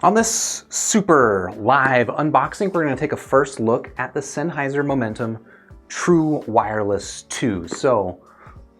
On this super live unboxing, we're going to take a first look at the Sennheiser Momentum True Wireless 2. So,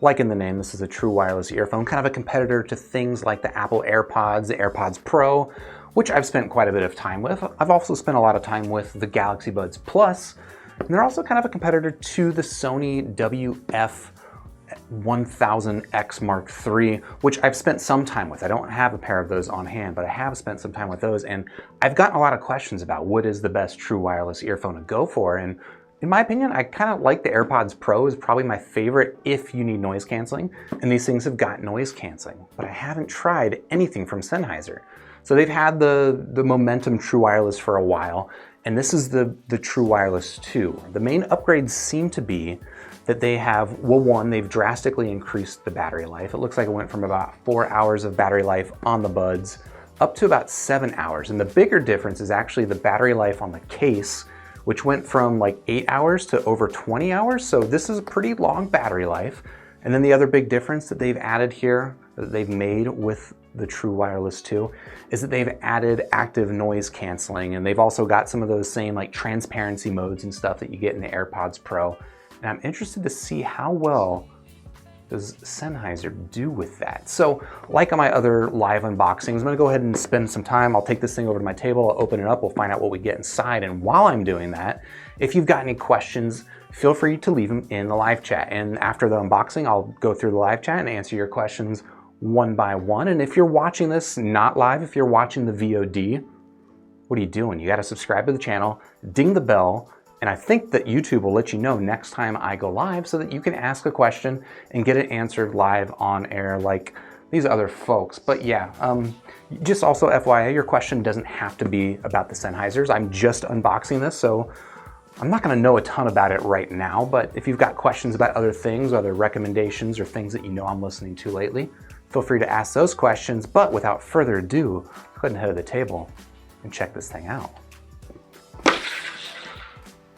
like in the name, this is a true wireless earphone, kind of a competitor to things like the Apple AirPods, the AirPods Pro, which I've spent quite a bit of time with. I've also spent a lot of time with the Galaxy Buds Plus, and they're also kind of a competitor to the Sony WF-1000X Mark III, which I've spent some time with. I don't have a pair of those on hand, but I have spent some time with those, and I've gotten a lot of questions about what is the best true wireless earphone to go for, and in my opinion, I kind of like the AirPods Pro is probably my favorite if you need noise canceling, and these things have got noise canceling, but I haven't tried anything from Sennheiser. So they've had the Momentum True Wireless for a while, and this is the True Wireless 2. The main upgrades seem to be that they have, well, one, they've drastically increased the battery life. It looks like it went from about 4 hours of battery life on the buds up to about 7 hours. And the bigger difference is actually the battery life on the case, which went from like 8 hours to over 20 hours. So this is a pretty long battery life. And then the other big difference that they've added here, that they've made with the True Wireless 2, is that they've added active noise canceling. And they've also got some of those same like transparency modes and stuff that you get in the AirPods Pro. And I'm interested to see how well does Sennheiser do with that. So like on my other live unboxings, I'm gonna go ahead and spend some time. I'll take this thing over to my table, I'll open it up, we'll find out what we get inside. And while I'm doing that, if you've got any questions, feel free to leave them in the live chat. And after the unboxing, I'll go through the live chat and answer your questions one by one. And if you're watching this not live, if you're watching the VOD, what are you doing? You gotta subscribe to the channel, ding the bell, and I think that YouTube will let you know next time I go live so that you can ask a question and get it answered live on air like these other folks. But yeah, just also FYI, your question doesn't have to be about the Sennheisers. I'm just unboxing this, so I'm not gonna know a ton about it right now, but if you've got questions about other things, other recommendations, or things that you know I'm listening to lately, feel free to ask those questions. But without further ado, go ahead and head to the table and check this thing out.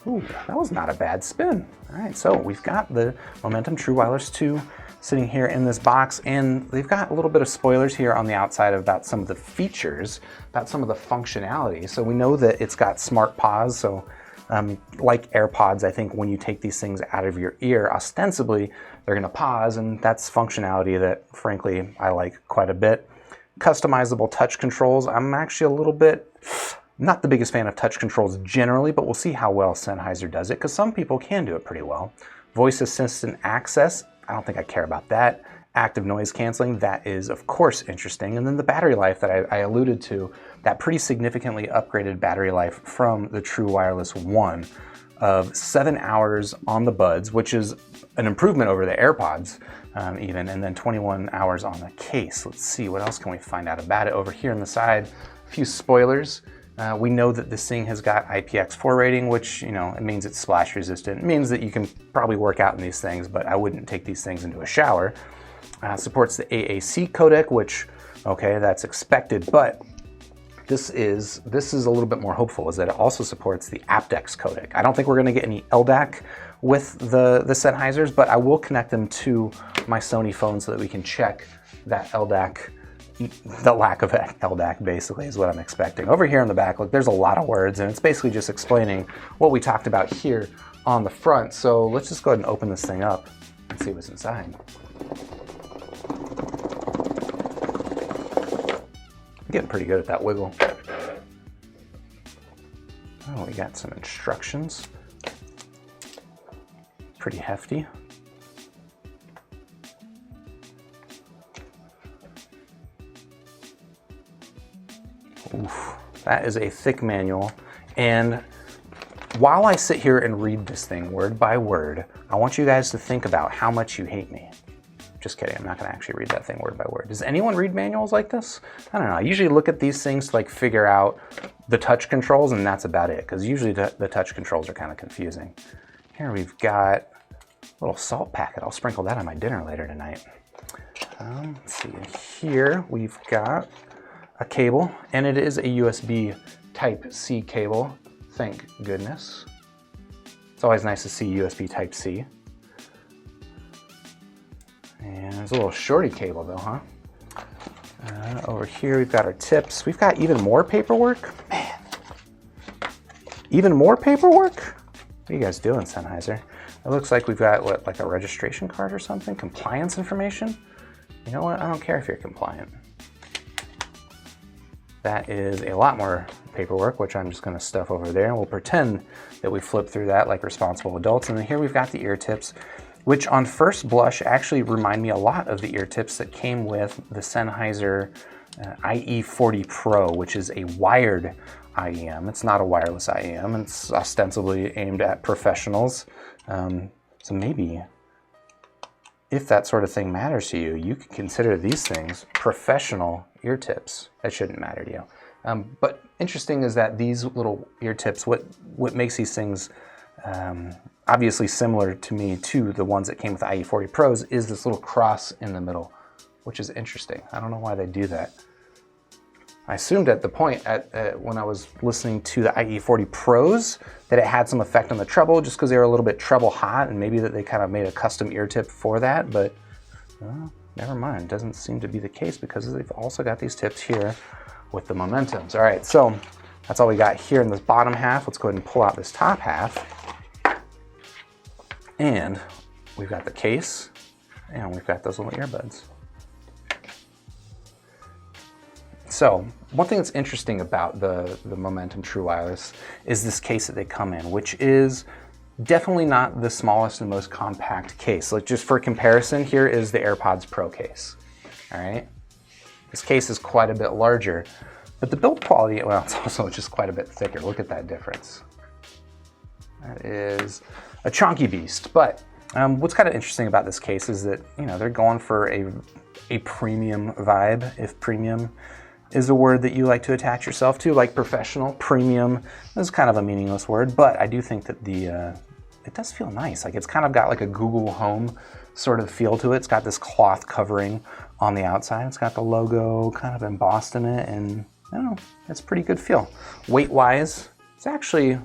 Ooh, that was not a bad spin. All right, so we've got the Momentum True Wireless 2 sitting here in this box, and they've got a little bit of spoilers here on the outside about some of the features, about some of the functionality. So we know that it's got smart pause, so like AirPods, I think when you take these things out of your ear, ostensibly, they're gonna pause, and that's functionality that, frankly, I like quite a bit. Customizable touch controls. I'm actually a little bit, not the biggest fan of touch controls generally, but we'll see how well Sennheiser does it, because some people can do it pretty well. Voice assistant access, I don't think I care about that. Active noise canceling, that is of course interesting. And then the battery life that I alluded to, that pretty significantly upgraded battery life from the True Wireless 1 of 7 hours on the buds, which is an improvement over the AirPods even, and then 21 hours on the case. Let's see, what else can we find out about it? Over here on the side, a few spoilers. We know that this thing has got IPX4 rating, which, you know, it means it's splash resistant. It means that you can probably work out in these things, but I wouldn't take these things into a shower. Supports the AAC codec, which, okay, that's expected, but this is a little bit more hopeful, is that it also supports the aptX codec. I don't think we're gonna get any LDAC with the Sennheisers, but I will connect them to my Sony phone so that we can check that LDAC. The lack of LDAC basically is what I'm expecting. Over here in the back, look, there's a lot of words, and it's basically just explaining what we talked about here on the front. So let's just go ahead and open this thing up and see what's inside. I'm getting pretty good at that wiggle. Oh, we got some instructions. Pretty hefty. Oof, that is a thick manual. And while I sit here and read this thing word by word, I want you guys to think about how much you hate me. Just kidding, I'm not gonna actually read that thing word by word. Does anyone read manuals like this? I don't know, I usually look at these things to like figure out the touch controls, and that's about it, because usually the touch controls are kind of confusing. Here we've got a little salt packet. I'll sprinkle that on my dinner later tonight. Let's see, here we've got a cable, and it is a USB Type-C cable, thank goodness. It's always nice to see USB Type-C. And it's a little shorty cable though, huh? Over here we've got our tips. We've got even more paperwork. Man, even more paperwork? What are you guys doing, Sennheiser? It looks like we've got, what, like a registration card or something? Compliance information? You know what? I don't care if you're compliant. That is a lot more paperwork, which I'm just going to stuff over there. And we'll pretend that we flip through that like responsible adults. And then here we've got the ear tips, which on first blush actually remind me a lot of the ear tips that came with the Sennheiser IE40 Pro, which is a wired IEM. It's not a wireless IEM. It's ostensibly aimed at professionals. So maybe if that sort of thing matters to you, you could consider these things professional ear tips. That shouldn't matter to you. But interesting is that these little ear tips, what makes these things obviously similar to me to the ones that came with the IE40 Pros is this little cross in the middle, which is interesting. I don't know why they do that. I assumed at the point when I was listening to the IE40 Pros that it had some effect on the treble just because they were a little bit treble hot, and maybe that they kind of made a custom ear tip for that, but never mind. Doesn't seem to be the case because they've also got these tips here with the Momentums. All right, so that's all we got here in this bottom half. Let's go ahead and pull out this top half. And we've got the case, and we've got those little earbuds. So one thing that's interesting about the Momentum True Wireless is this case that they come in, which is definitely not the smallest and most compact case. Like, just for comparison, here is the AirPods Pro case. All right, this case is quite a bit larger, but the build quality, well, it's also just quite a bit thicker. Look at that difference. That is a chunky beast. But what's kind of interesting about this case is that, you know, they're going for a premium vibe, if premium is a word that you like to attach yourself to, like professional. Premium is kind of a meaningless word, but I do think that it does feel nice. Like, it's kind of got like a Google Home sort of feel to it. It's got this cloth covering on the outside. It's got the logo kind of embossed in it, and I don't know, it's a pretty good feel. Weight-wise, it's actually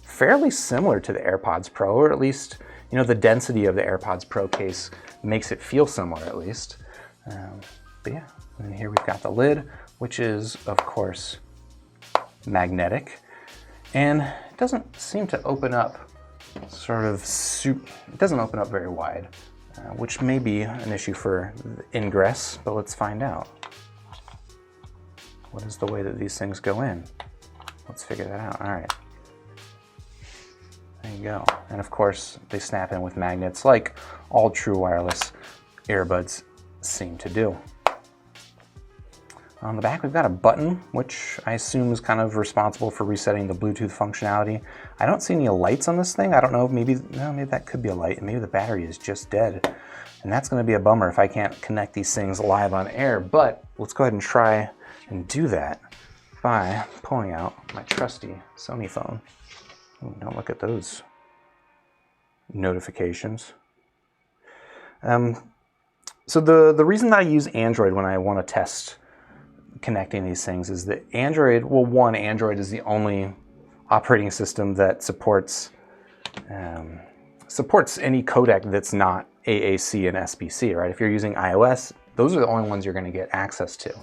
fairly similar to the AirPods Pro, or at least, you know, the density of the AirPods Pro case makes it feel similar at least. But yeah, and here we've got the lid, which is, of course, magnetic, and it doesn't seem to open up it doesn't open up very wide, which may be an issue for ingress, but let's find out. What is the way that these things go in? Let's figure that out. All right. There you go. And of course, they snap in with magnets like all true wireless earbuds seem to do. On the back, we've got a button, which I assume is kind of responsible for resetting the Bluetooth functionality. I don't see any lights on this thing. I don't know, maybe that could be a light, and maybe the battery is just dead. And that's gonna be a bummer if I can't connect these things live on air, but let's go ahead and try and do that by pulling out my trusty Sony phone. Ooh, don't look at those notifications. So the reason that I use Android when I want to test connecting these things is that Android, well, one, Android is the only operating system that supports any codec that's not AAC and SBC, right? If you're using iOS, those are the only ones you're going to get access to.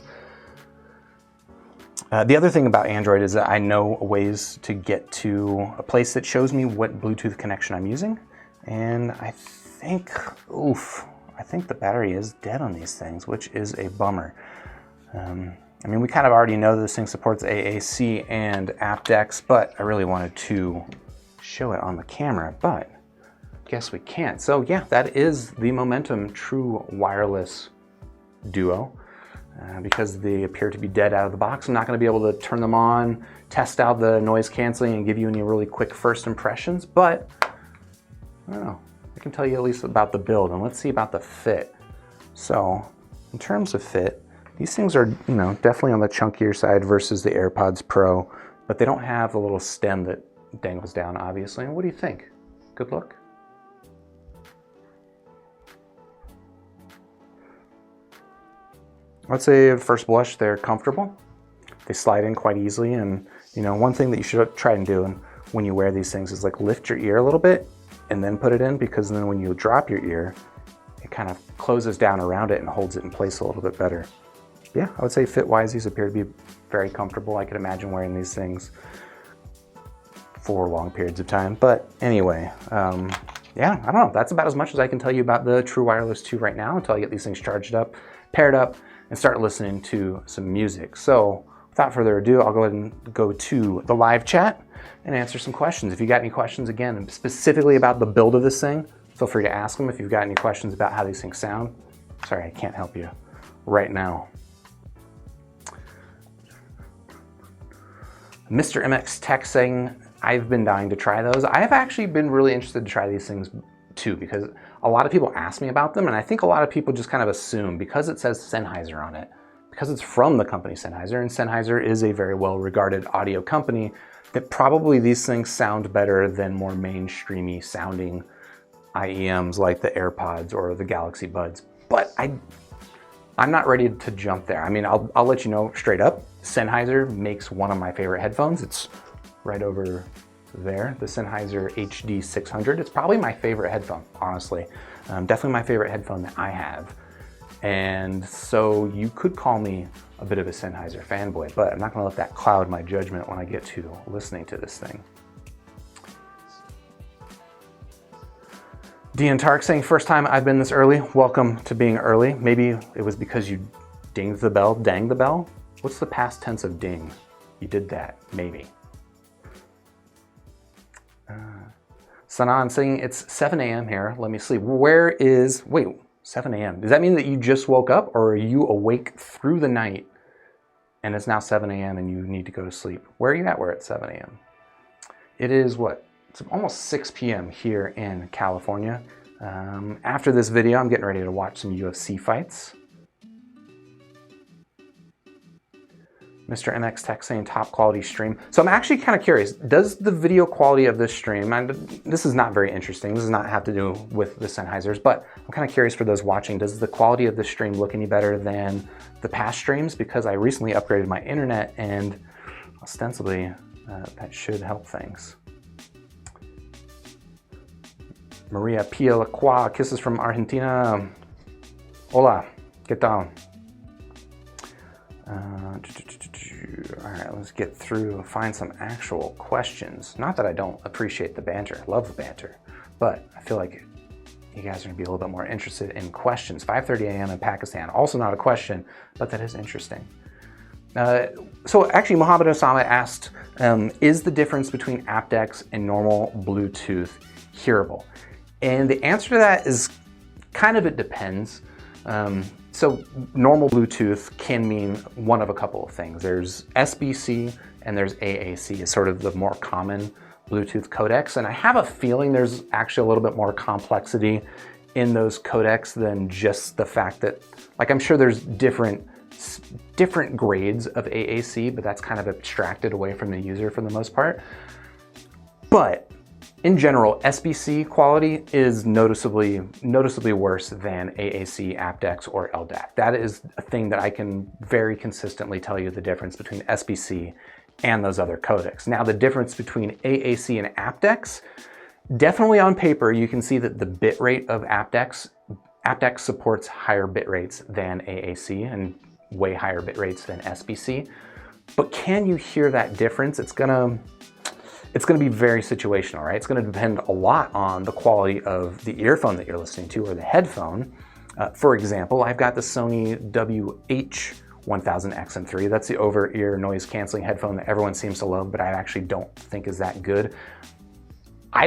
The other thing about Android is that I know ways to get to a place that shows me what Bluetooth connection I'm using, and I think the battery is dead on these things, which is a bummer. I mean, we kind of already know this thing supports AAC and aptX, but I really wanted to show it on the camera, but guess we can't. So yeah, that is the Momentum True Wireless Duo. Because they appear to be dead out of the box, I'm not going to be able to turn them on, test out the noise canceling, and give you any really quick first impressions, but I don't know. I can tell you at least about the build, and let's see about the fit. So in terms of fit, these things are, you know, definitely on the chunkier side versus the AirPods Pro, but they don't have the little stem that dangles down, obviously. And what do you think? Good look? I'd say at first blush, they're comfortable. They slide in quite easily, and you know, one thing that you should try and do when you wear these things is like lift your ear a little bit and then put it in, because then when you drop your ear, it kind of closes down around it and holds it in place a little bit better. yeah, I would say fit-wise, these appear to be very comfortable. I could imagine wearing these things for long periods of time. But anyway, yeah, I don't know. That's about as much as I can tell you about the True Wireless 2 right now until I get these things charged up, paired up, and start listening to some music. So without further ado, I'll go ahead and go to the live chat and answer some questions. If you got any questions, again, specifically about the build of this thing, feel free to ask them. If you've got any questions about how these things sound, sorry, I can't help you right now. Mr. MX Tech saying, I've been dying to try those. I've actually been really interested to try these things too, because a lot of people ask me about them, and I think a lot of people just kind of assume because it says Sennheiser on it, because it's from the company Sennheiser, and Sennheiser is a very well-regarded audio company, that probably these things sound better than more mainstreamy sounding IEMs like the AirPods or the Galaxy Buds. But I'm not ready to jump there. I mean, I'll let you know straight up, Sennheiser makes one of my favorite headphones. It's right over there, the Sennheiser HD 600. It's probably my favorite headphone, honestly. Definitely my favorite headphone that I have. And so you could call me a bit of a Sennheiser fanboy, but I'm not gonna let that cloud my judgment when I get to listening to this thing. Dean Tark saying, first time I've been this early. Welcome to being early. Maybe it was because you dinged the bell, dang the bell? What's the past tense of ding? You did that, maybe. Sanan saying, it's 7 a.m. here, let me sleep. Wait, 7 a.m. Does that mean that you just woke up, or are you awake through the night and it's now 7 a.m. and you need to go to sleep? Where are you at? We're at 7 a.m. It is what? It's almost 6 p.m. here in California. After this video, I'm getting ready to watch some UFC fights. Mr. MX Tech saying top quality stream. So I'm actually kind of curious, does the video quality of this stream, and this is not very interesting, this does not have to do with the Sennheisers, but I'm kind of curious for those watching, does the quality of the stream look any better than the past streams? Because I recently upgraded my internet and ostensibly that should help things. Maria Pia Lacroix, kisses from Argentina. Hola, ¿qué tal? All right, let's get through, find some actual questions. Not that I don't appreciate the banter, love the banter, but I feel like you guys are gonna be a little bit more interested in questions. 5:30 a.m. in Pakistan, also not a question, but that is interesting. So actually, Mohammed Osama asked, is the difference between aptX and normal Bluetooth hearable? And the answer to that is kind of, it depends. So normal Bluetooth can mean one of a couple of things. There's SBC and there's AAC, is sort of the more common Bluetooth codecs. And I have a feeling there's actually a little bit more complexity in those codecs than just the fact that, like, I'm sure there's different grades of AAC, but that's kind of abstracted away from the user for the most part. But in general, SBC quality is noticeably worse than AAC, aptX, or LDAC. That is a thing that I can very consistently tell you the difference between SBC and those other codecs. Now, the difference between AAC and aptX, definitely on paper, you can see that the bit rate of aptX supports higher bit rates than AAC and way higher bit rates than SBC. But can you hear that difference? It's gonna be very situational, right? It's gonna depend a lot on the quality of the earphone that you're listening to or the headphone. For example, I've got the Sony WH-1000XM3. That's the over-ear noise canceling headphone that everyone seems to love, but I actually don't think is that good. I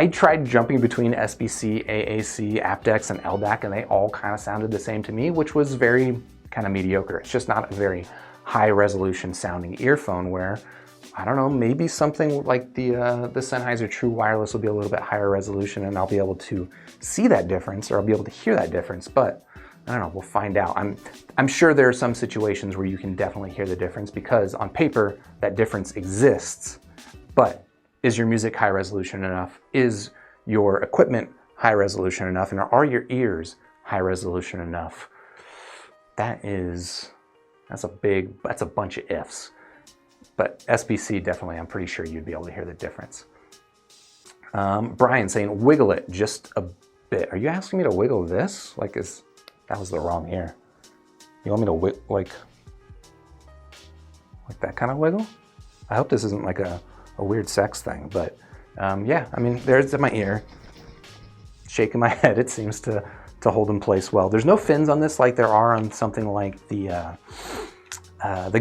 tried jumping between SBC, AAC, aptX, and LDAC, and they all kind of sounded the same to me, which was very kind of mediocre. It's just not a very high resolution sounding earphone where, I don't know, maybe something like the Sennheiser True Wireless will be a little bit higher resolution and I'll be able to see that difference, or I'll be able to hear that difference, but I don't know, we'll find out. I'm sure there are some situations where you can definitely hear the difference because on paper that difference exists, but is your music high resolution enough? Is your equipment high resolution enough? And are your ears high resolution enough? That's a bunch of ifs. But SBC, definitely, I'm pretty sure you'd be able to hear the difference. Brian saying, wiggle it just a bit. Are you asking me to wiggle this? That was the wrong ear. You want me to like that kind of wiggle? I hope this isn't like a weird sex thing, but yeah, I mean, there's my ear. Shaking my head, it seems to hold in place well. There's no fins on this like there are on something like the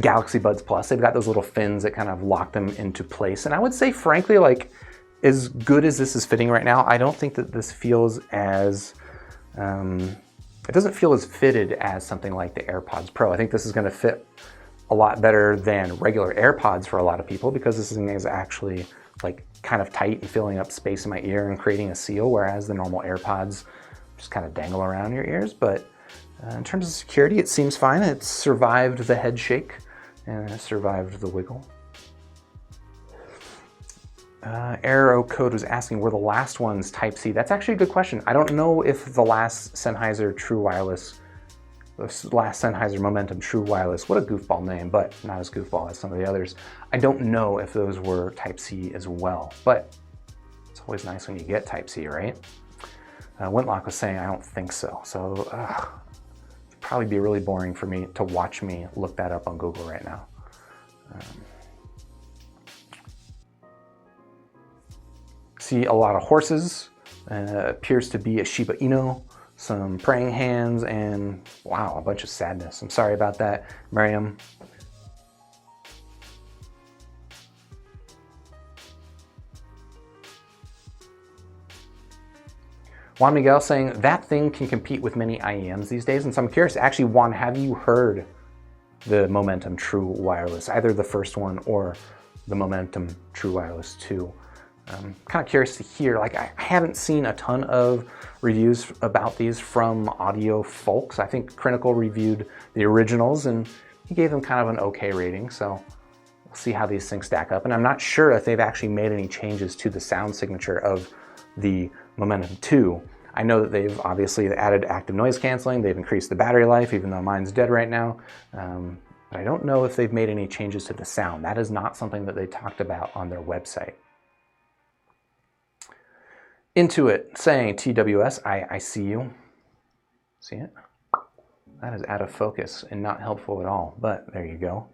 Galaxy Buds Plus. They've got those little fins that kind of lock them into place. And I would say, frankly, like as good as this is fitting right now, I don't think that this feels as, it doesn't feel as fitted as something like the AirPods Pro. I think this is gonna fit a lot better than regular AirPods for a lot of people, because this thing is actually like kind of tight and filling up space in my ear and creating a seal, whereas the normal AirPods just kind of dangle around your ears. But in terms of security, it seems fine. It's survived the head shake and it survived the wiggle. Arrow Code was asking, were the last ones Type-C? That's actually a good question. I don't know if the last Sennheiser True Wireless, last Sennheiser Momentum True Wireless, what a goofball name, but not as goofball as some of the others. I don't know if those were Type-C as well, but it's always nice when you get Type-C, right? Wintlock was saying, I don't think so. So it'd probably be really boring for me to watch me look that up on Google right now. See a lot of horses, appears to be a Shiba Inu, some praying hands, and wow, a bunch of sadness. I'm sorry about that, Miriam. Juan Miguel saying, that thing can compete with many IEMs these days. And so I'm curious, actually, Juan, have you heard the Momentum True Wireless, either the first one or the Momentum True Wireless 2? I'm kind of curious to hear, like I haven't seen a ton of reviews about these from audio folks. I think Critical reviewed the originals and he gave them kind of an okay rating. So we'll see how these things stack up. And I'm not sure if they've actually made any changes to the sound signature of the Momentum 2. I know that they've obviously added active noise canceling. They've increased the battery life, even though mine's dead right now. But I don't know if they've made any changes to the sound. That is not something that they talked about on their website. Intuit saying, TWS, I see you. See it? That is out of focus and not helpful at all, but there you go.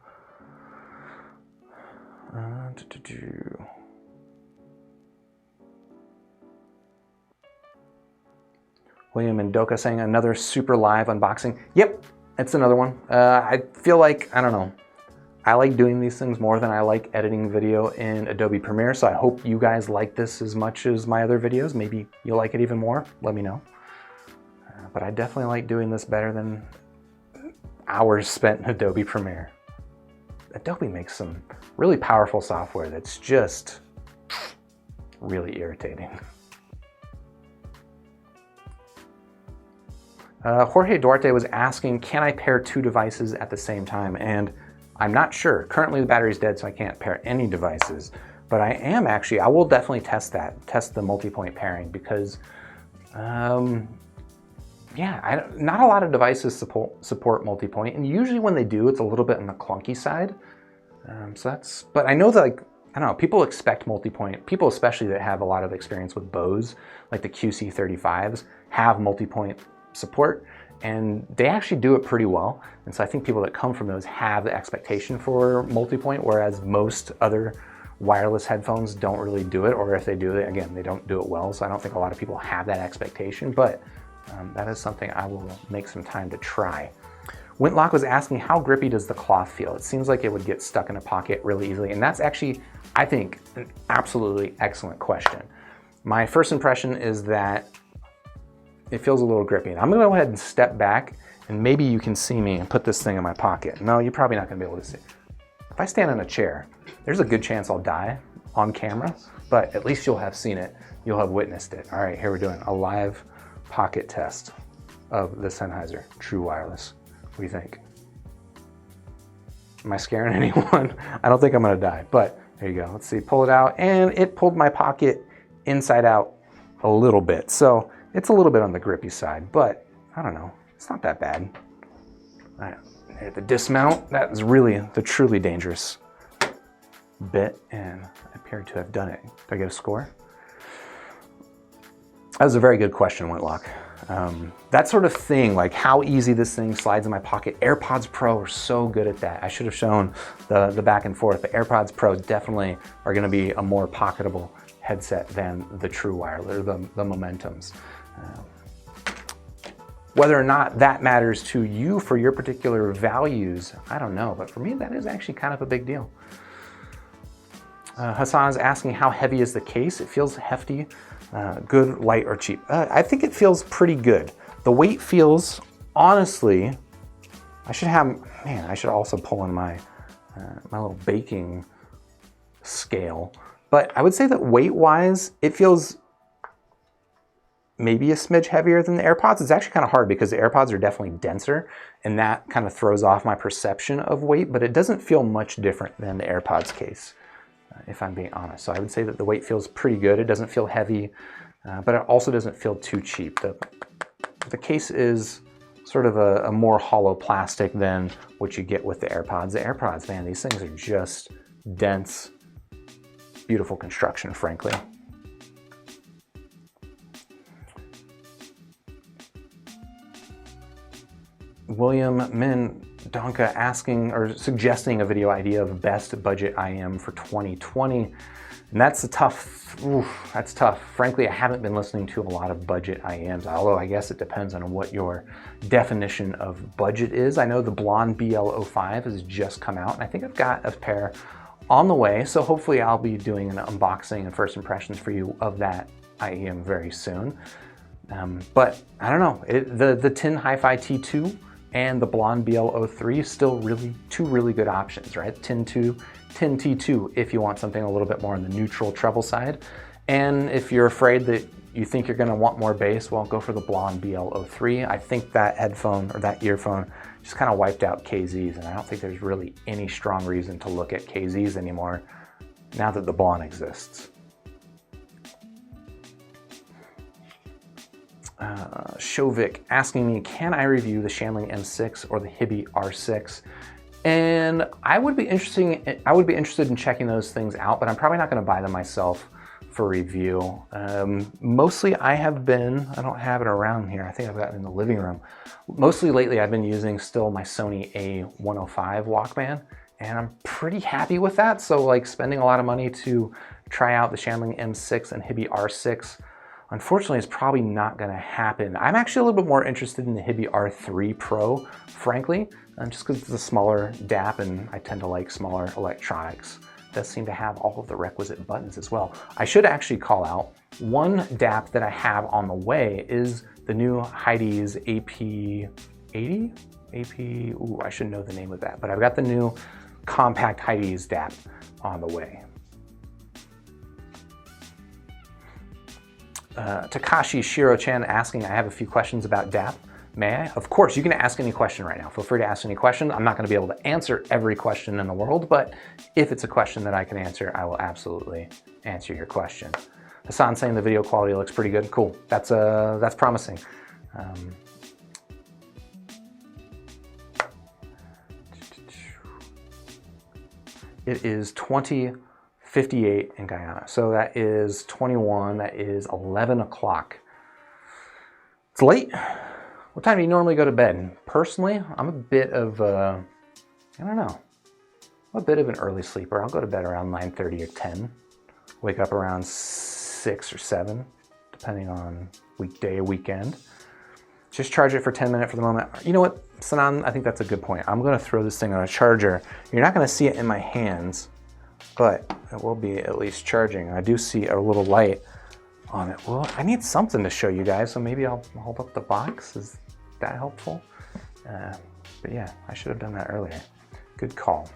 William Mendoka saying, another super live unboxing. Yep, it's another one. I feel like, I don't know, I like doing these things more than I like editing video in Adobe Premiere, so I hope you guys like this as much as my other videos. Maybe you'll like it even more, let me know. But I definitely like doing this better than hours spent in Adobe Premiere. Adobe makes some really powerful software that's just really irritating. Jorge Duarte was asking, can I pair two devices at the same time? And I'm not sure. Currently the battery's dead, so I can't pair any devices. But I am actually, I will definitely test that, test the multi-point pairing, because yeah, not a lot of devices support multi-point, and usually when they do, it's a little bit on the clunky side. So that's, but I know that, like, I don't know, people expect multi-point, people especially that have a lot of experience with Bose, like the QC35s, have multi-point support, and they actually do it pretty well. And so I think people that come from those have the expectation for multi-point, whereas most other wireless headphones don't really do it, or if they do it, again, they don't do it well. So I don't think a lot of people have that expectation, but that is something I will make some time to try. Wintlock was asking, how grippy does the cloth feel? It seems like it would get stuck in a pocket really easily. And that's actually, I think, an absolutely excellent question. My first impression is that it feels a little grippy. And I'm gonna go ahead and step back, and maybe you can see me and put this thing in my pocket. No, you're probably not gonna be able to see. If I stand in a chair, there's a good chance I'll die on camera, but at least you'll have seen it. You'll have witnessed it. All right, here we're doing a live pocket test of the Sennheiser True Wireless. What do you think? Am I scaring anyone? I don't think I'm gonna die, but there you go. Let's see, pull it out, and it pulled my pocket inside out a little bit. So it's a little bit on the grippy side, but I don't know, it's not that bad. All right, at the dismount, that is really the truly dangerous bit, and I appear to have done it. Did I get a score? That was a very good question, Whitlock. That sort of thing, like how easy this thing slides in my pocket. AirPods Pro are so good at that. I should have shown the back and forth. The AirPods Pro definitely are gonna be a more pocketable headset than the True Wireless, or the Momentums. Whether or not that matters to you for your particular values, I don't know, but for me, that is actually kind of a big deal. Hassan is asking, how heavy is the case? It feels hefty. Good, light, or cheap? I think it feels pretty good. The weight feels, honestly, I should also pull in my little baking scale. But I would say that weight-wise, it feels maybe a smidge heavier than the AirPods. It's actually kind of hard because the AirPods are definitely denser, and that kind of throws off my perception of weight, but it doesn't feel much different than the AirPods case, if I'm being honest. So I would say that the weight feels pretty good. It doesn't feel heavy, but it also doesn't feel too cheap. The case is sort of a more hollow plastic than what you get with the AirPods. The AirPods, man, these things are just dense, beautiful construction, frankly. William Mendonca asking or suggesting a video idea of best budget IM for 2020. And that's that's tough. Frankly, I haven't been listening to a lot of budget IMs, although I guess it depends on what your definition of budget is. I know the Blonde BL05 has just come out, and I think I've got a pair on the way. So hopefully I'll be doing an unboxing and first impressions for you of that IM very soon. But I don't know, the Tin Hi-Fi T2 and the Blonde BL03 still two really good options, right? Tin T2 if you want something a little bit more on the neutral treble side. And if you're afraid that you think you're gonna want more bass, well, go for the Blonde BL03. I think that headphone or that earphone just kind of wiped out KZs, and I don't think there's really any strong reason to look at KZs anymore now that the Blonde exists. Shovik asking me, can I review the Shanling M6 or the Hibby R6? And I would be interested in checking those things out, but I'm probably not going to buy them myself for review. Mostly I don't have it around here. I think I've got it in the living room. Mostly lately I've been using still my Sony A105 Walkman, and I'm pretty happy with that. So like spending a lot of money to try out the Shanling M6 and Hibby R6, unfortunately, it's probably not going to happen. I'm actually a little bit more interested in the Hibby R3 Pro, frankly, just because it's a smaller DAP and I tend to like smaller electronics. It does seem to have all of the requisite buttons as well. I should actually call out one DAP that I have on the way is the new Heidi's AP80? I should know the name of that, but I've got the new compact Heidi's DAP on the way. Takashi Shiro-chan asking, I have a few questions about DAP. May I? Of course, you can ask any question right now. Feel free to ask any question. I'm not going to be able to answer every question in the world, but if it's a question that I can answer, I will absolutely answer your question. Hassan saying the video quality looks pretty good. Cool. That's promising. It is 20:58 in Guyana. So that is 21, that is 11 o'clock. It's late. What time do you normally go to bed? Personally, I'm a bit of I don't know. I'm a bit of an early sleeper. I'll go to bed around 9:30 or 10. Wake up around 6 or 7, depending on weekday or weekend. Just charge it for 10 minutes for the moment. You know what, Sanan, I think that's a good point. I'm gonna throw this thing on a charger. You're not gonna see it in my hands, but it will be at least charging. I do see a little light on it. Well, I need something to show you guys, so maybe I'll hold up the box. Is that helpful? But yeah, I should have done that earlier. Good call.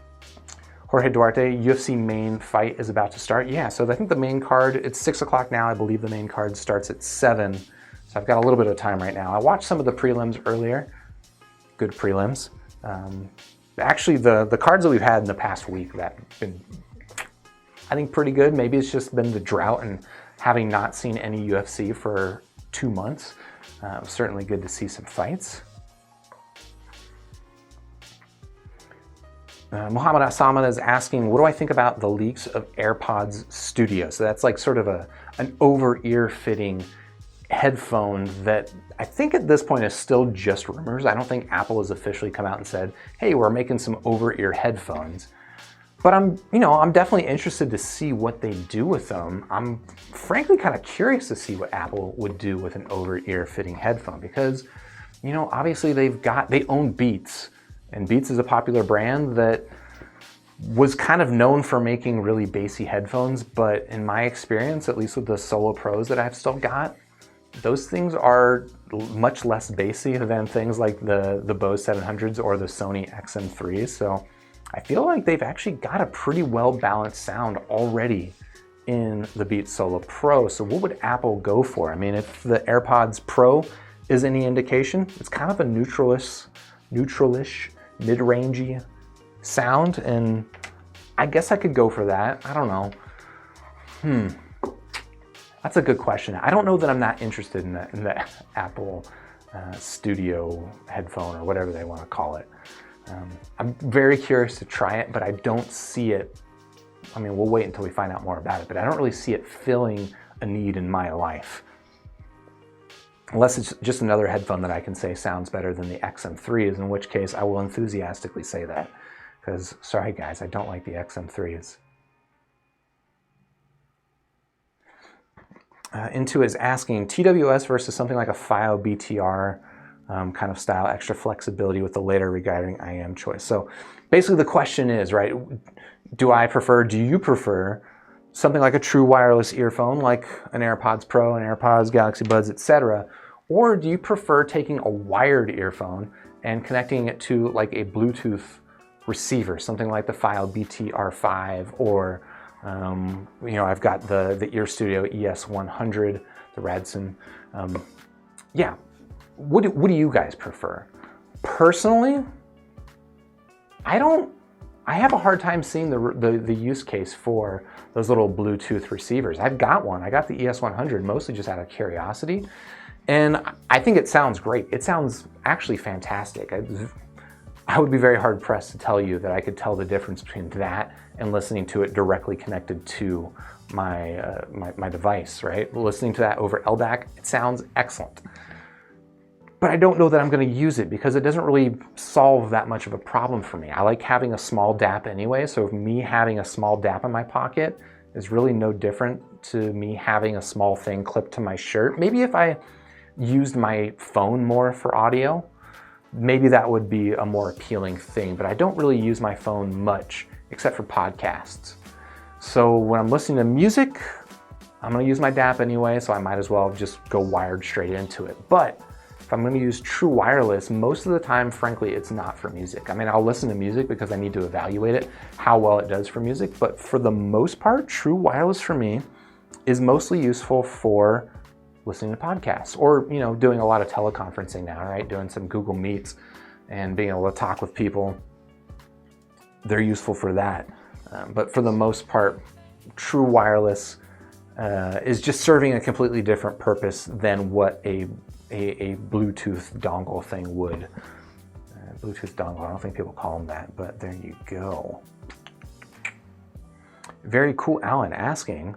Jorge Duarte, UFC main fight is about to start. Yeah, so I think the main card, it's 6 o'clock now. I believe the main card starts at 7. So I've got a little bit of time right now. I watched some of the prelims earlier. Good prelims. Actually, the cards that we've had in the past week that have been, I think, pretty good. Maybe it's just been the drought and having not seen any UFC for 2 months. It was certainly good to see some fights. Muhammad Asama is asking, what do I think about the leaks of AirPods Studio? So that's like sort of an over-ear fitting headphone that I think at this point it's still just rumors. I don't think Apple has officially come out and said, hey, we're making some over-ear headphones. But I'm definitely interested to see what they do with them. I'm frankly kind of curious to see what Apple would do with an over-ear fitting headphone because, obviously they own Beats, and Beats is a popular brand that was kind of known for making really bassy headphones, but in my experience, at least with the Solo Pros that I've still got, those things are much less bassy than things like the Bose 700s or the Sony XM3s. So I feel like they've actually got a pretty well-balanced sound already in the Beats Solo Pro. So what would Apple go for? I mean, if the AirPods Pro is any indication, it's kind of a neutralish, mid-rangey sound, and I guess I could go for that. I don't know. That's a good question. I don't know that I'm not interested in the Apple Studio headphone or whatever they want to call it. I'm very curious to try it, but I don't see it. I mean, we'll wait until we find out more about it, but I don't really see it filling a need in my life. Unless it's just another headphone that I can say sounds better than the XM3s, in which case I will enthusiastically say that. Because, sorry guys, I don't like the XM3s. Into is asking, TWS versus something like a FiO BTR kind of style, extra flexibility with the later regarding IM choice. So basically the question is, right, do you prefer something like a true wireless earphone, like an AirPods Pro, an AirPods, Galaxy Buds, etc., or do you prefer taking a wired earphone and connecting it to like a Bluetooth receiver, something like the FiO BTR5, or I've got the Ear Studio ES100, the Radson. Yeah, what do you guys prefer? Personally, I have a hard time seeing the use case for those little Bluetooth receivers. I've got one. I got the ES100 mostly just out of curiosity, and I think it sounds great. It sounds actually fantastic. I would be very hard pressed to tell you that I could tell the difference between that and listening to it directly connected to my device, right? Listening to that over LDAC, it sounds excellent. But I don't know that I'm going to use it because it doesn't really solve that much of a problem for me. I like having a small DAP anyway, so me having a small DAP in my pocket is really no different to me having a small thing clipped to my shirt. Maybe if I used my phone more for audio, maybe that would be a more appealing thing, but I don't really use my phone much except for podcasts. So when I'm listening to music, I'm going to use my DAP anyway, so I might as well just go wired straight into it. But if I'm going to use true wireless, most of the time, frankly, it's not for music. I mean, I'll listen to music because I need to evaluate it, how well it does for music, but for the most part, true wireless for me is mostly useful for listening to podcasts or, doing a lot of teleconferencing now, right? Doing some Google Meets and being able to talk with people. They're useful for that. But for the most part, true wireless is just serving a completely different purpose than what a Bluetooth dongle thing would. Bluetooth dongle, I don't think people call them that, but there you go. Very cool, Alan asking,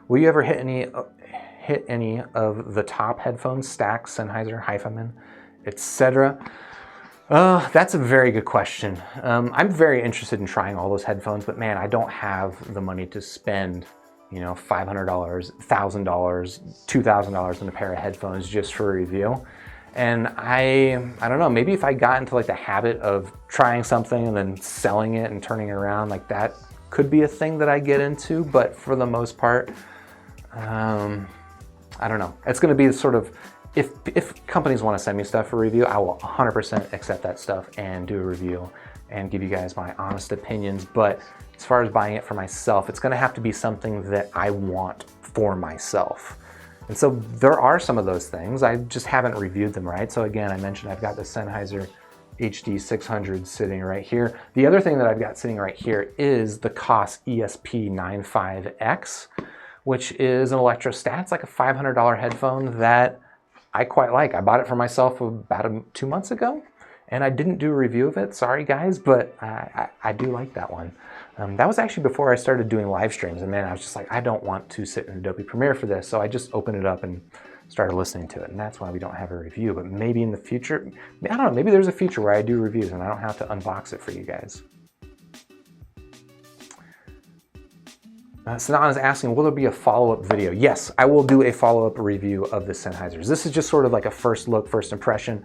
will you ever hit any of the top headphones, Stax, Sennheiser, HiFiMan, etc.? That's a very good question. I'm very interested in trying all those headphones, but man, I don't have the money to spend, $500, $1,000, $2,000 on a pair of headphones just for a review. And I don't know, maybe if I got into like the habit of trying something and then selling it and turning it around, like that could be a thing that I get into, but for the most part, I don't know. It's going to be sort of, if companies want to send me stuff for review, I will 100% accept that stuff and do a review and give you guys my honest opinions. But as far as buying it for myself, it's going to have to be something that I want for myself. And so there are some of those things. I just haven't reviewed them, right? So again, I mentioned I've got the Sennheiser HD 600 sitting right here. The other thing that I've got sitting right here is the Koss ESP95X, which is an electrostat. It's like a $500 headphone that I quite like. I bought it for myself about 2 months ago, and I didn't do a review of it. Sorry guys, but I do like that one. That was actually before I started doing live streams, and man, I was just like, I don't want to sit in Adobe Premiere for this, so I just opened it up and started listening to it, and that's why we don't have a review. But maybe in the future, I don't know, maybe there's a future where I do reviews and I don't have to unbox it for you guys. Sanan is asking, will there be a follow-up video? Yes, I will do a follow-up review of the Sennheisers. This is just sort of like a first look, first impression.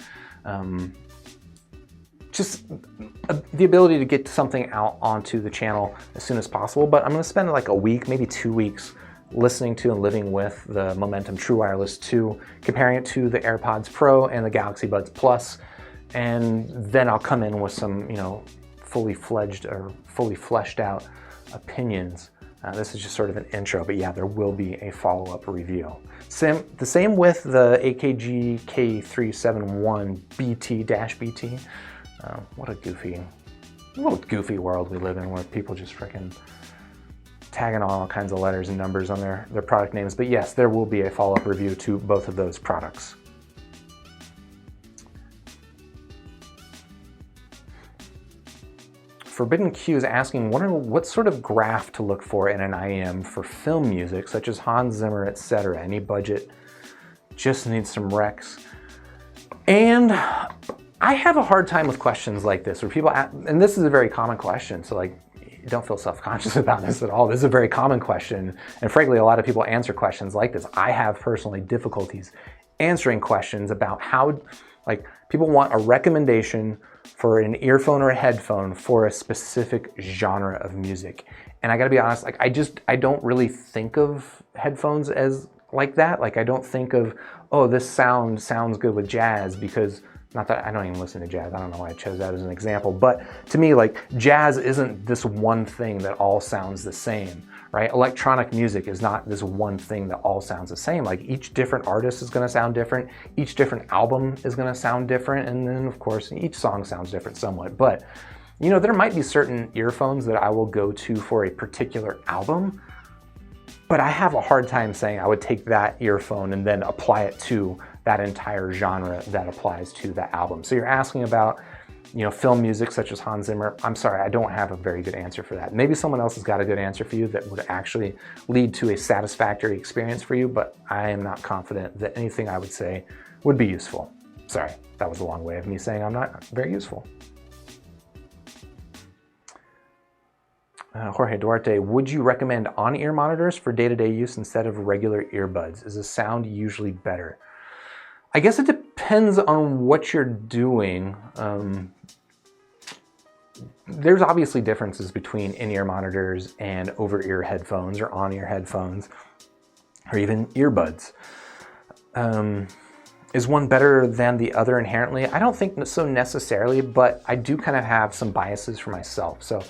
Just the ability to get something out onto the channel as soon as possible. But I'm going to spend like a week, maybe 2 weeks, listening to and living with the Momentum True Wireless 2, comparing it to the AirPods Pro and the Galaxy Buds Plus, and then I'll come in with some, you know, fully fledged or fully fleshed out opinions. This is just sort of an intro, but yeah, there will be a follow-up review. The same with the AKG K371 BT-BT. What a little goofy world we live in, where people just freaking tagging on all kinds of letters and numbers on their product names. But yes, there will be a follow-up review to both of those products. Forbidden Q is asking, what sort of graph to look for in an IEM for film music, such as Hans Zimmer, etc. Any budget? Just needs some recs. And I have a hard time with questions like this, where people ask, and this is a very common question, so like, don't feel self-conscious about this at all. This is a very common question, and frankly, a lot of people answer questions like this. I have personally difficulties answering questions about how, like, people want a recommendation for an earphone or a headphone for a specific genre of music. And I gotta be honest, like, I don't really think of headphones as like that. Like, I don't think of, oh, this sounds good with jazz, because not that I don't even listen to jazz. I don't know why I chose that as an example, but to me, like, jazz isn't this one thing that all sounds the same, right? Electronic music is not this one thing that all sounds the same. Like, each different artist is gonna sound different, each different album is gonna sound different, and then of course, each song sounds different somewhat. But, you know, there might be certain earphones that I will go to for a particular album, but I have a hard time saying I would take that earphone and then apply it to that entire genre that applies to that album. So you're asking about, you know, film music such as Hans Zimmer. I'm sorry, I don't have a very good answer for that. Maybe someone else has got a good answer for you that would actually lead to a satisfactory experience for you, but I am not confident that anything I would say would be useful. Sorry, that was a long way of me saying I'm not very useful. Jorge Duarte, would you recommend on-ear monitors for day-to-day use instead of regular earbuds? Is the sound usually better? I guess it depends on what you're doing. There's obviously differences between in-ear monitors and over-ear headphones or on-ear headphones or even earbuds. Is one better than the other inherently? I don't think so necessarily, but I do kind of have some biases for myself. So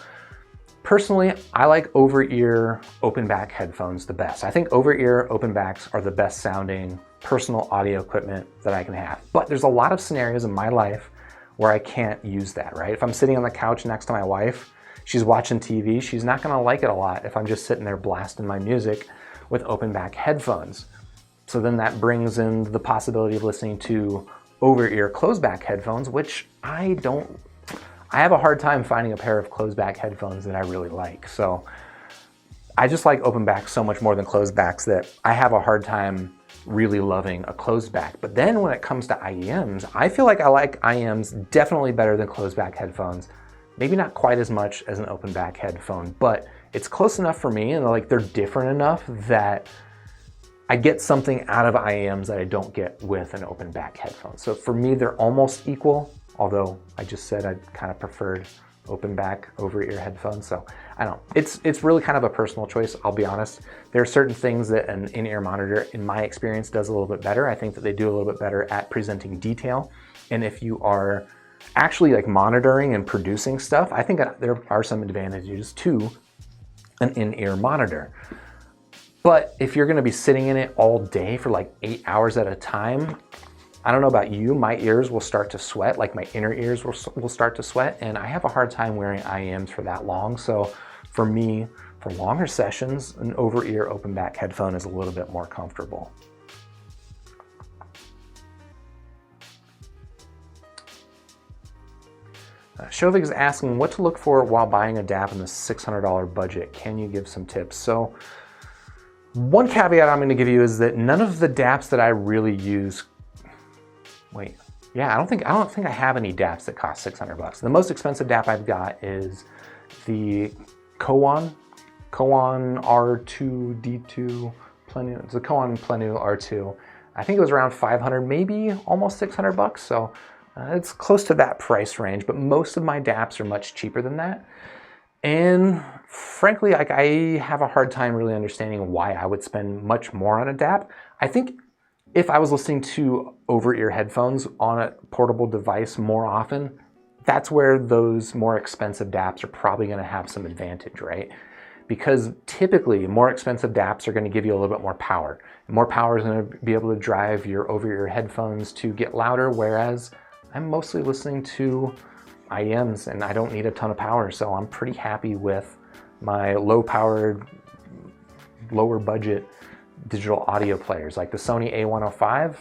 personally, I like over-ear open back headphones the best. I think over-ear open backs are the best sounding personal audio equipment that I can have. But there's a lot of scenarios in my life where I can't use that, right? If I'm sitting on the couch next to my wife, she's watching TV, she's not gonna like it a lot if I'm just sitting there blasting my music with open back headphones. So then that brings in the possibility of listening to over-ear closed back headphones, which I have a hard time finding a pair of closed back headphones that I really like. So I just like open backs so much more than closed backs that I have a hard time really loving a closed back. But then when it comes to IEMs, I feel like I like IEMs definitely better than closed back headphones. Maybe not quite as much as an open back headphone, but it's close enough for me, and like they're different enough that I get something out of IEMs that I don't get with an open back headphone. So for me, they're almost equal, although I just said I kind of preferred open back over ear headphones. So I don't know. It's really kind of a personal choice, I'll be honest. There are certain things that an in-ear monitor, in my experience, does a little bit better. I think that they do a little bit better at presenting detail. And if you are actually like monitoring and producing stuff, I think that there are some advantages to an in-ear monitor. But if you're gonna be sitting in it all day for like 8 hours at a time, I don't know about you, my ears will start to sweat, like my inner ears will start to sweat, and I have a hard time wearing IEMs for that long. So for me, for longer sessions, an over-ear open back headphone is a little bit more comfortable. Shovik is asking what to look for while buying a DAP in the $600 budget. Can you give some tips? So One caveat I'm going to give you is that none of the DAPs that I really use, I don't think I have any DAPs that cost 600 bucks. The most expensive DAP I've got is the Koan R2D2 Plenu. It's the Koan Plenu R2. I think it was around 500, maybe almost 600 bucks. So it's close to that price range, but most of my DAPs are much cheaper than that. And frankly, like, I have a hard time really understanding why I would spend much more on a DAP. I think if I was listening to over-ear headphones on a portable device more often, that's where those more expensive DAPs are probably going to have some advantage, right? Because typically more expensive DAPs are going to give you a little bit more power. And more power is going to be able to drive your over-ear headphones to get louder, whereas I'm mostly listening to IEMs and I don't need a ton of power, so I'm pretty happy with my low-powered, lower-budget digital audio players. Like the Sony A105,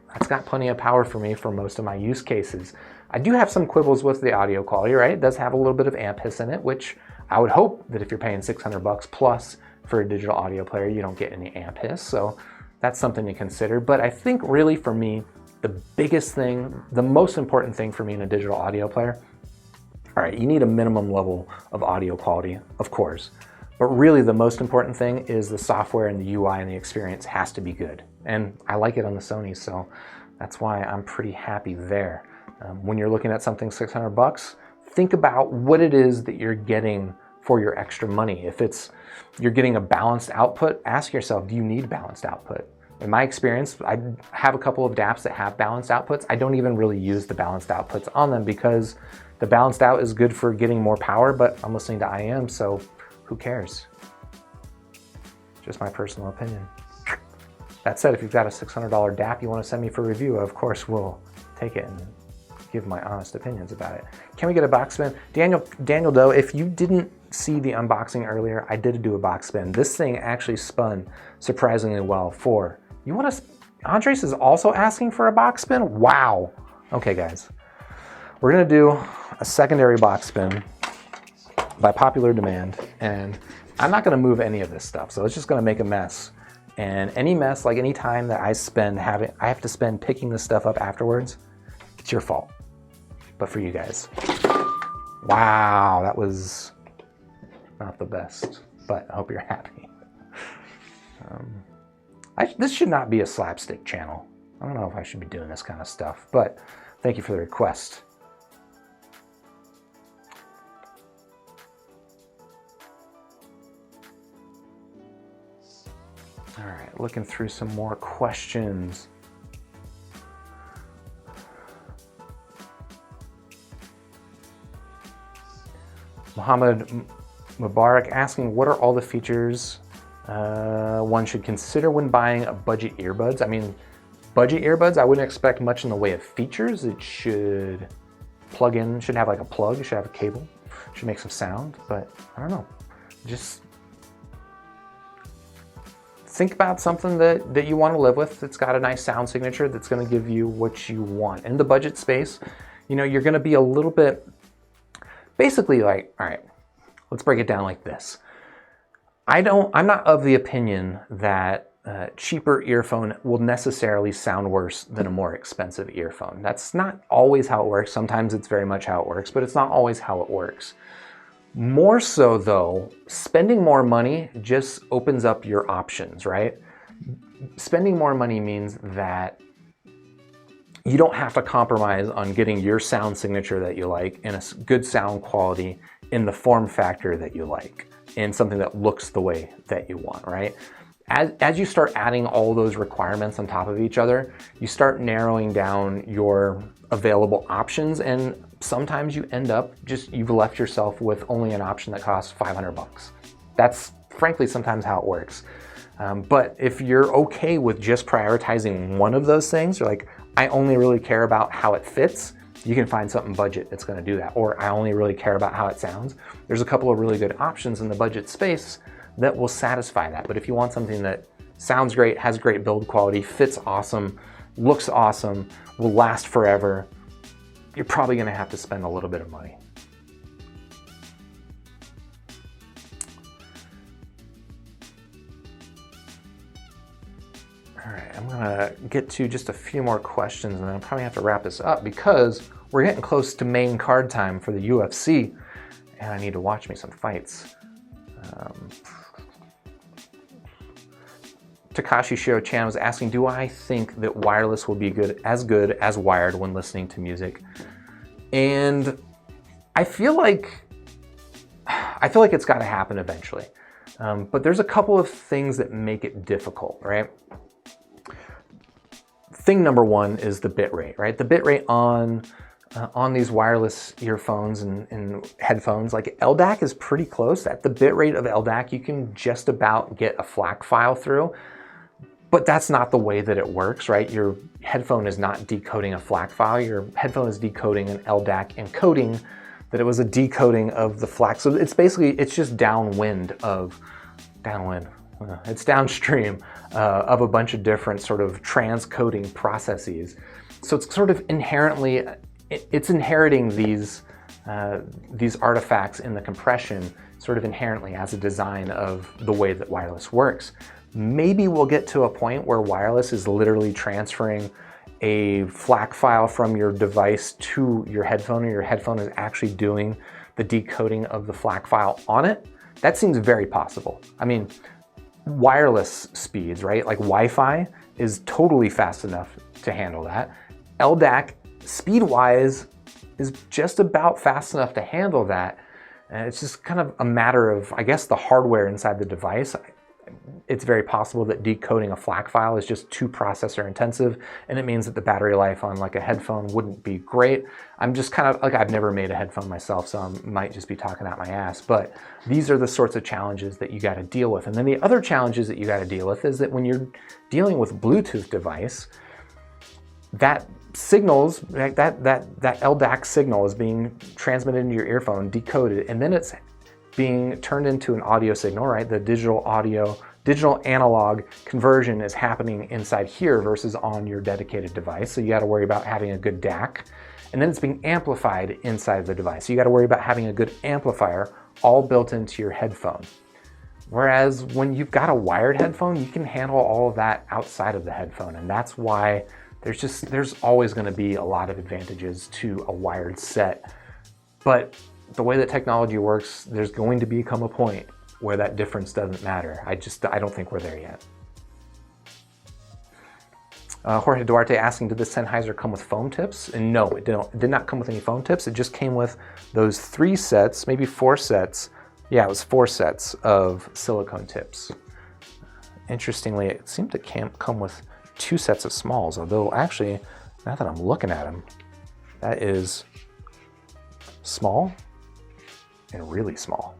that's got plenty of power for me for most of my use cases. I do have some quibbles with the audio quality, right? It does have a little bit of amp hiss in it, which I would hope that if you're paying 600 bucks plus for a digital audio player, you don't get any amp hiss, so that's something to consider. But I think really for me, the biggest thing, the most important thing for me in a digital audio player, all right, you need a minimum level of audio quality, of course, but really the most important thing is the software and the UI and the experience has to be good. And I like it on the Sony, so that's why I'm pretty happy there. When you're looking at something 600 bucks, think about what it is that you're getting for your extra money. If you're getting a balanced output, ask yourself, do you need balanced output? In my experience, I have a couple of DAPs that have balanced outputs. I don't even really use the balanced outputs on them because the balanced out is good for getting more power, but I'm listening to IM, so who cares? Just my personal opinion. That said, if you've got a $600 DAP you want to send me for review, of course we'll take it and give my honest opinions about it. Can we get a box spin? Daniel Doe, if you didn't see the unboxing earlier, I did do a box spin. This thing actually spun surprisingly well for, Andres is also asking for a box spin? Wow. Okay guys, we're gonna do a secondary box spin by popular demand, and I'm not gonna move any of this stuff, so it's just gonna make a mess. And any mess, like any time that I have to spend picking this stuff up afterwards, it's your fault. But for you guys. Wow, that was not the best, but I hope you're happy. This should not be a slapstick channel. I don't know if I should be doing this kind of stuff, but thank you for the request. All right, looking through some more questions. Muhammad Mubarak asking, what are all the features one should consider when buying a budget earbuds? I mean, budget earbuds, I wouldn't expect much in the way of features. It should plug in, should have like a plug, should have a cable, should make some sound, but I don't know. Just think about something that you want to live with that's got a nice sound signature that's going to give you what you want. In the budget space, you know, you're going to be a little bit, basically like, all right, let's break it down like this. I'm not of the opinion that cheaper earphone will necessarily sound worse than a more expensive earphone. That's not always how it works. Sometimes it's very much how it works, but it's not always how it works. More so though, spending more money just opens up your options, right? Spending more money means that you don't have to compromise on getting your sound signature that you like and a good sound quality in the form factor that you like and something that looks the way that you want, right? As you start adding all those requirements on top of each other, you start narrowing down your available options, and sometimes you end up you've left yourself with only an option that costs 500 bucks. That's frankly sometimes how it works. But if you're okay with just prioritizing one of those things, you're like, I only really care about how it fits, you can find something budget that's gonna do that. Or I only really care about how it sounds. There's a couple of really good options in the budget space that will satisfy that. But if you want something that sounds great, has great build quality, fits awesome, looks awesome, will last forever, you're probably gonna have to spend a little bit of money. All right, I'm gonna get to just a few more questions and then I'll probably have to wrap this up because we're getting close to main card time for the UFC and I need to watch me some fights. Takashi Shiro Chan was asking, do I think that wireless will be good as wired when listening to music? And I feel like it's got to happen eventually. But there's a couple of things that make it difficult, right? Thing number one is the bit rate, right? The bit rate on these wireless earphones and headphones, like LDAC is pretty close. At the bit rate of LDAC, you can just about get a FLAC file through, but that's not the way that it works, right? Your headphone is not decoding a FLAC file. Your headphone is decoding an LDAC encoding that it was a decoding of the FLAC. So it's basically, it's just it's downstream of a bunch of different sort of transcoding processes. So it's sort of inherently, it's inheriting these artifacts in the compression sort of inherently as a design of the way that wireless works. Maybe we'll get to a point where wireless is literally transferring a FLAC file from your device to your headphone, or your headphone is actually doing the decoding of the FLAC file on it. That seems very possible. I mean, wireless speeds, right? Like Wi-Fi is totally fast enough to handle that. LDAC, speed-wise, is just about fast enough to handle that. And it's just kind of a matter of, I guess, the hardware inside the device. It's very possible that decoding a FLAC file is just too processor intensive, and it means that the battery life on like a headphone wouldn't be great. I'm just kind of like, I've never made a headphone myself, so I might just be talking out my ass, but these are the sorts of challenges that you got to deal with. And then the other challenges that you got to deal with is that when you're dealing with Bluetooth device, that signals, like that LDAC signal is being transmitted into your earphone, decoded, and then it's being turned into an audio signal, right? The digital analog conversion is happening inside here versus on your dedicated device. So you got to worry about having a good DAC. And then it's being amplified inside the device. So you got to worry about having a good amplifier all built into your headphone. Whereas when you've got a wired headphone, you can handle all of that outside of the headphone. And that's why there's always going to be a lot of advantages to a wired set. But the way that technology works, there's going to become a point where that difference doesn't matter. I don't think we're there yet. Jorge Duarte asking, did the Sennheiser come with foam tips? And no, it did not come with any foam tips. It just came with those 3 sets, maybe 4 sets. Yeah, it was 4 sets of silicone tips. Interestingly, it seemed to come with 2 sets of smalls, although actually, now that I'm looking at them, that is small and really small.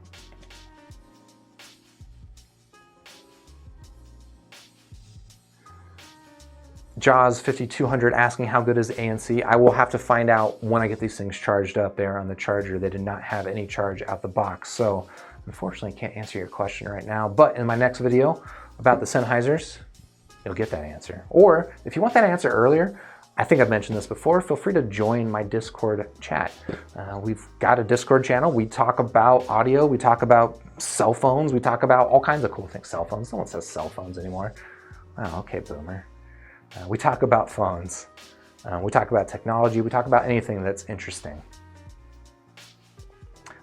Jaws 5200 asking, how good is ANC? I will have to find out when I get these things charged up. There on the charger, they did not have any charge out the box, so unfortunately can't answer your question right now, but in my next video about the Sennheisers, you'll get that answer. Or if you want that answer earlier, I think I've mentioned this before, feel free to join my Discord chat. We've got a Discord channel. We talk about audio, we talk about cell phones, we talk about all kinds of cool things. Cell phones, no one says cell phones anymore. Oh, okay, boomer. We talk about phones. We talk about technology. We talk about anything that's interesting.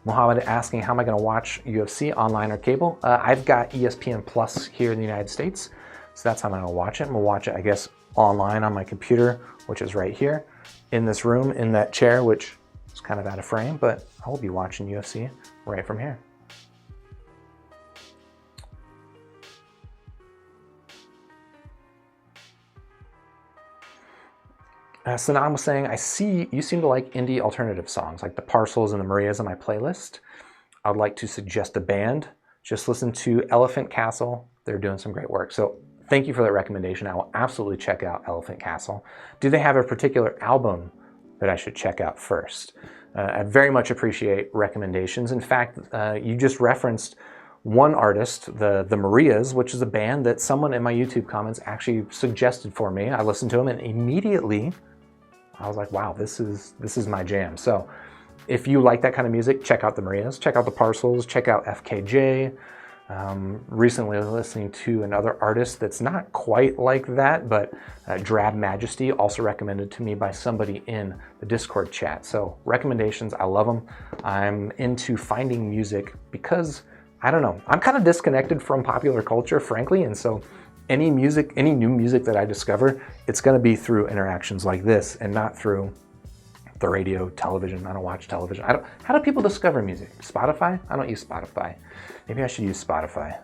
Mohammed asking, how am I going to watch UFC online or cable? I've got ESPN Plus here in the United States, so that's how I'm going to watch it. I'm going to watch it, I guess, online on my computer, which is right here, in this room, in that chair, which is kind of out of frame, but I will be watching UFC right from here. Sanam was saying, I see you seem to like indie alternative songs, like the Parcels and the Marias on my playlist. I would like to suggest a band. Just listen to Elephant Castle. They're doing some great work. So thank you for that recommendation. I will absolutely check out Elephant Castle. Do they have a particular album that I should check out first? I very much appreciate recommendations. In fact, you just referenced one artist, the Marias, which is a band that someone in my YouTube comments actually suggested for me. I listened to them and immediately I was like, wow, this is my jam. So if you like that kind of music, check out the Marias, check out the Parcels, check out FKJ. Recently listening to another artist that's not quite like that, but Drab Majesty, also recommended to me by somebody in the Discord chat. So recommendations, I love them. I'm into finding music because, I don't know, I'm kind of disconnected from popular culture, frankly, and so any new music that I discover, it's gonna be through interactions like this and not through the radio, television. I don't watch television. How do people discover music? Spotify? I don't use Spotify. Maybe I should use Spotify.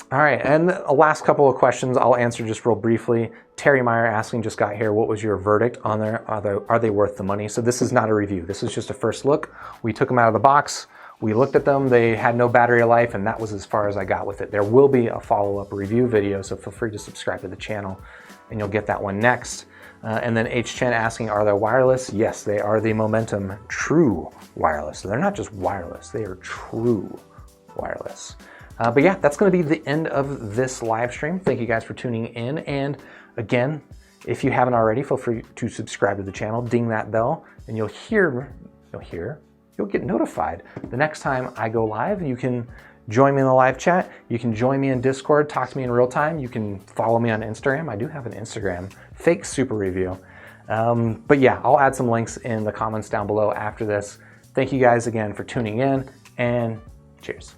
All right, and the last couple of questions I'll answer just real briefly. Terry Meyer asking, just got here, what was your verdict on there? Are they worth the money? So this is not a review. This is just a first look. We took them out of the box. We looked at them, they had no battery life, and that was as far as I got with it. There will be a follow-up review video, so feel free to subscribe to the channel, and you'll get that one next. And then H. Chen asking, are they wireless? Yes, they are the Momentum True Wireless. So they're not just wireless, they are true wireless. But yeah, that's gonna be the end of this live stream. Thank you guys for tuning in. And again, if you haven't already, feel free to subscribe to the channel, ding that bell, and you'll get notified the next time I go live. You can join me in the live chat. You can join me in Discord, talk to me in real time. You can follow me on Instagram. I do have an Instagram, fake super review. But yeah, I'll add some links in the comments down below after this. Thank you guys again for tuning in, and cheers.